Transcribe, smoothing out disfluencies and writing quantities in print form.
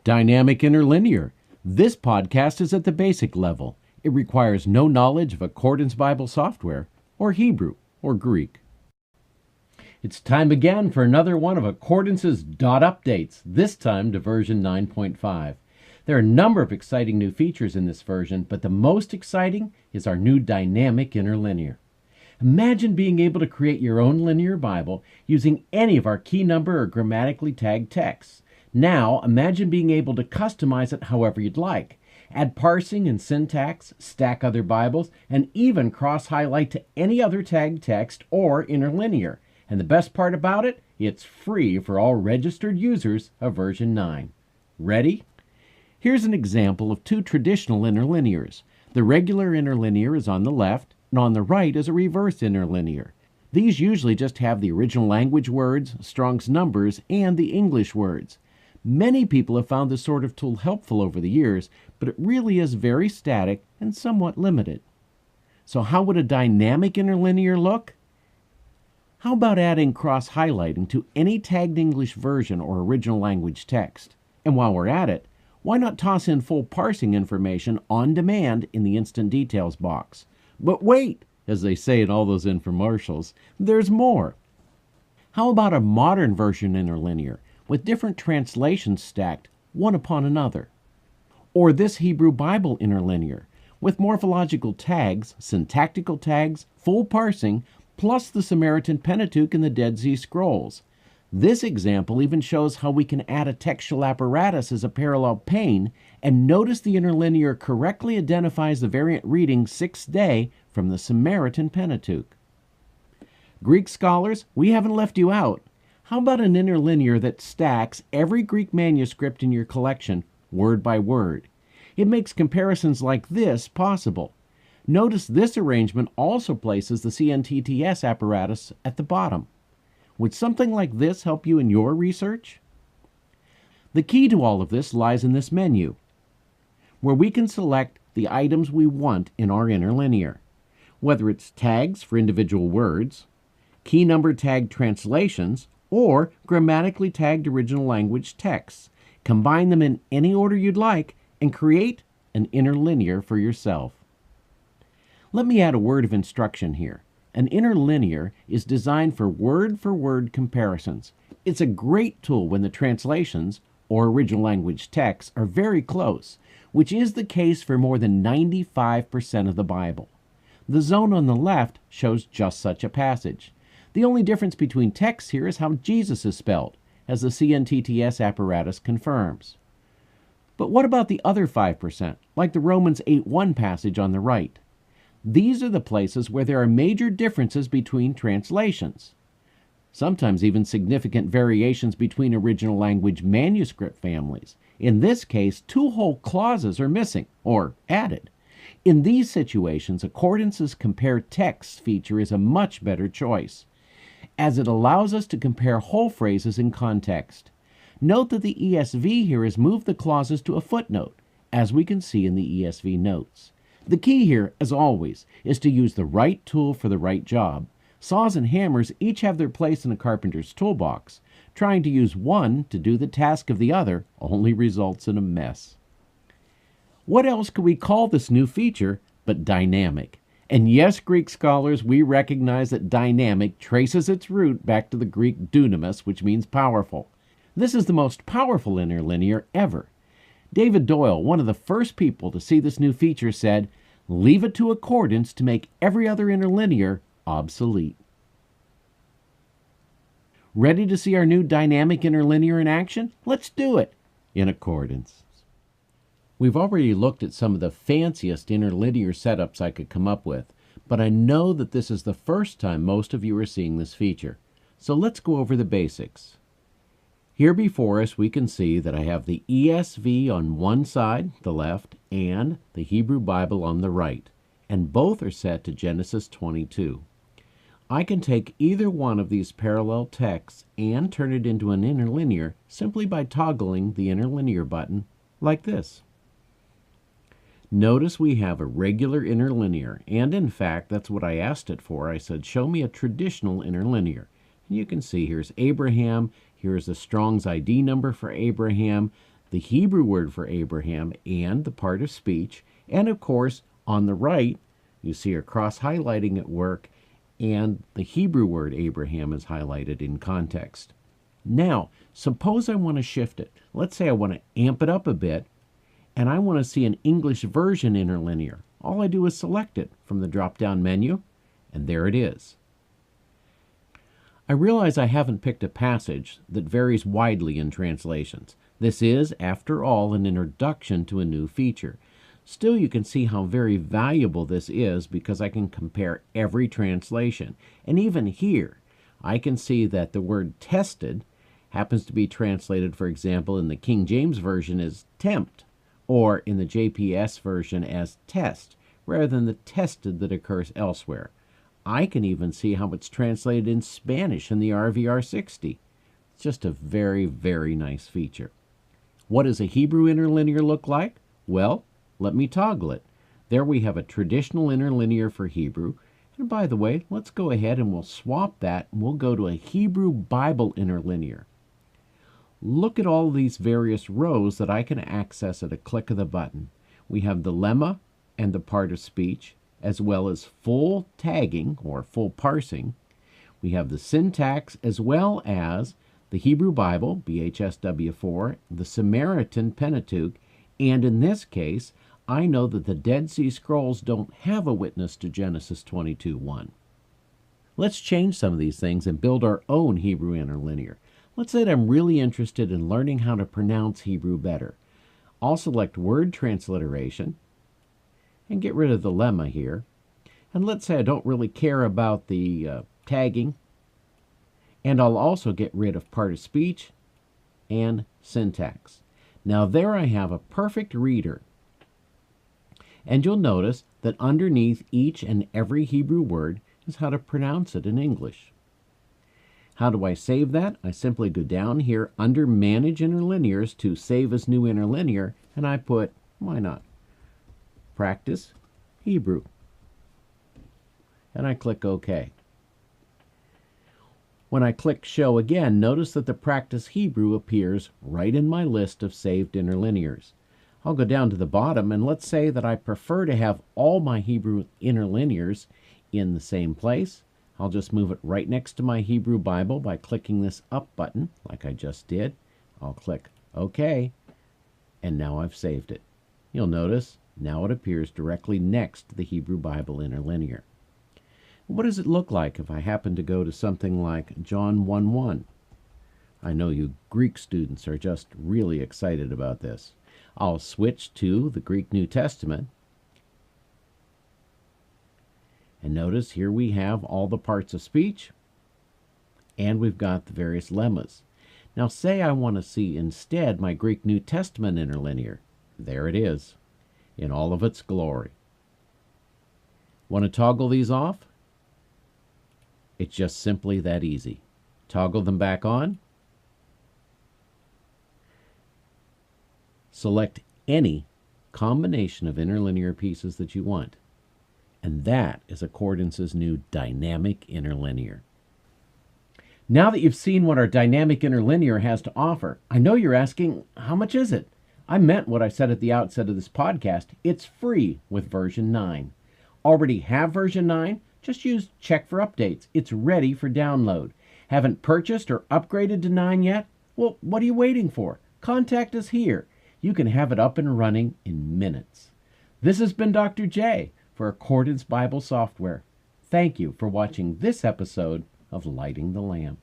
Dynamic Interlinear. This podcast is at the basic level. It requires no knowledge of Accordance Bible software, or Hebrew, or Greek. It's time again for another one of Accordance's dot updates, this time to version 9.5. There are a number of exciting new features in this version, but the most exciting is our new Dynamic Interlinear. Imagine being able to create your own linear Bible using any of our key number or grammatically tagged texts. Now, imagine being able to customize it however you'd like. Add parsing and syntax, stack other Bibles, and even cross-highlight to any other tagged text or interlinear. And the best part about it, it's free for all registered users of version 9. Ready? Here's an example of two traditional interlinears. The regular interlinear is on the left, and on the right is a reverse-interlinear. These usually just have the original language words, Strong's numbers, and the English words. Many people have found this sort of tool helpful over the years, but it really is very static and somewhat limited. So how would a dynamic interlinear look? How about adding cross-highlighting to any tagged English version or original language text? And while we're at it, why not toss in full parsing information on demand in the Instant Details box? But wait, as they say in all those infomercials, there's more. How about a modern version interlinear with different translations stacked one upon another? Or this Hebrew Bible interlinear with morphological tags, syntactical tags, full parsing, plus the Samaritan Pentateuch and the Dead Sea Scrolls. This example even shows how we can add a textual apparatus as a parallel pane, and notice the interlinear correctly identifies the variant reading 6th day from the Samaritan Pentateuch. Greek scholars, we haven't left you out. How about an interlinear that stacks every Greek manuscript in your collection word by word? It makes comparisons like this possible. Notice this arrangement also places the CNTTS apparatus at the bottom. Would something like this help you in your research? The key to all of this lies in this menu, where we can select the items we want in our interlinear, whether it's tags for individual words, key number tagged translations, or grammatically tagged original language texts. Combine them in any order you'd like and create an interlinear for yourself. Let me add a word of instruction here. An interlinear is designed for word comparisons. It's a great tool when the translations, or original language texts, are very close, which is the case for more than 95% of the Bible. The zone on the left shows just such a passage. The only difference between texts here is how Jesus is spelled, as the CNTTS apparatus confirms. But what about the other 5%, like the Romans 8:1 passage on the right? These are the places where there are major differences between translations, sometimes even significant variations between original language manuscript families. In this case, two whole clauses are missing, or added. In these situations, Accordance's Compare Texts feature is a much better choice, as it allows us to compare whole phrases in context. Note that the ESV here has moved the clauses to a footnote, as we can see in the ESV notes. The key here, as always, is to use the right tool for the right job. Saws and hammers each have their place in a carpenter's toolbox. Trying to use one to do the task of the other only results in a mess. What else could we call this new feature but dynamic? And yes, Greek scholars, we recognize that dynamic traces its root back to the Greek dunamis, which means powerful. This is the most powerful interlinear ever. David Doyle, one of the first people to see this new feature, said, "Leave it to Accordance to make every other interlinear obsolete." Ready to see our new dynamic interlinear in action? Let's do it in Accordance. We've already looked at some of the fanciest interlinear setups I could come up with, but I know that this is the first time most of you are seeing this feature. So let's go over the basics. Here before us we can see that I have the ESV on one side, the left, and the Hebrew Bible on the right, and both are set to Genesis 22. I can take either one of these parallel texts and turn it into an interlinear simply by toggling the interlinear button like this. Notice we have a regular interlinear, and in fact, that's what I asked it for. I said, show me a traditional interlinear. And you can see here's Abraham, here's the Strong's ID number for Abraham, the Hebrew word for Abraham and the part of speech, and of course, on the right, you see a cross-highlighting at work, and the Hebrew word Abraham is highlighted in context. Now, suppose I want to shift it. Let's say I want to amp it up a bit, and I want to see an English version interlinear. All I do is select it from the drop-down menu, and there it is. I realize I haven't picked a passage that varies widely in translations. This is, after all, an introduction to a new feature. Still, you can see how very valuable this is because I can compare every translation. And even here, I can see that the word tested happens to be translated, for example, in the King James Version as tempt, or in the JPS version as test, rather than the tested that occurs elsewhere. I can even see how it's translated in Spanish in the RVR60. It's just a very, very nice feature. What does a Hebrew interlinear look like? Well, let me toggle it. There we have a traditional interlinear for Hebrew. And by the way, let's go ahead and we'll swap that and we'll go to a Hebrew Bible interlinear. Look at all these various rows that I can access at a click of the button. We have the lemma and the part of speech, as well as full tagging or full parsing. We have the syntax as well as the Hebrew Bible, BHSW4, the Samaritan Pentateuch, and in this case, I know that the Dead Sea Scrolls don't have a witness to Genesis 22:1. Let's change some of these things and build our own Hebrew interlinear. Let's say that I'm really interested in learning how to pronounce Hebrew better. I'll select word transliteration and get rid of the lemma here. And let's say I don't really care about the tagging. And I'll also get rid of part of speech and syntax. Now there I have a perfect reader. And you'll notice that underneath each and every Hebrew word is how to pronounce it in English. How do I save that? I simply go down here under Manage Interlinears to Save as New Interlinear, and I put, why not, Practice Hebrew. And I click OK. When I click Show again, notice that the Practice Hebrew appears right in my list of saved interlinears. I'll go down to the bottom, and let's say that I prefer to have all my Hebrew interlinears in the same place. I'll just move it right next to my Hebrew Bible by clicking this up button, like I just did. I'll click OK, and now I've saved it. You'll notice now it appears directly next to the Hebrew Bible interlinear. What does it look like if I happen to go to something like John 1:1? I know you Greek students are just really excited about this. I'll switch to the Greek New Testament. And notice here we have all the parts of speech, and we've got the various lemmas. Now say I want to see instead my Greek New Testament interlinear. There it is, in all of its glory. Want to toggle these off? It's just simply that easy. Toggle them back on. Select any combination of interlinear pieces that you want. And that is Accordance's new dynamic interlinear. Now that you've seen what our dynamic interlinear has to offer, I know you're asking, how much is it? I meant what I said at the outset of this podcast. It's free with version 9. Already have version 9? Just use Check for Updates. It's ready for download. Haven't purchased or upgraded to 9 yet? Well, what are you waiting for? Contact us here. You can have it up and running in minutes. This has been Dr. J for Accordance Bible Software. Thank you for watching this episode of Lighting the Lamp.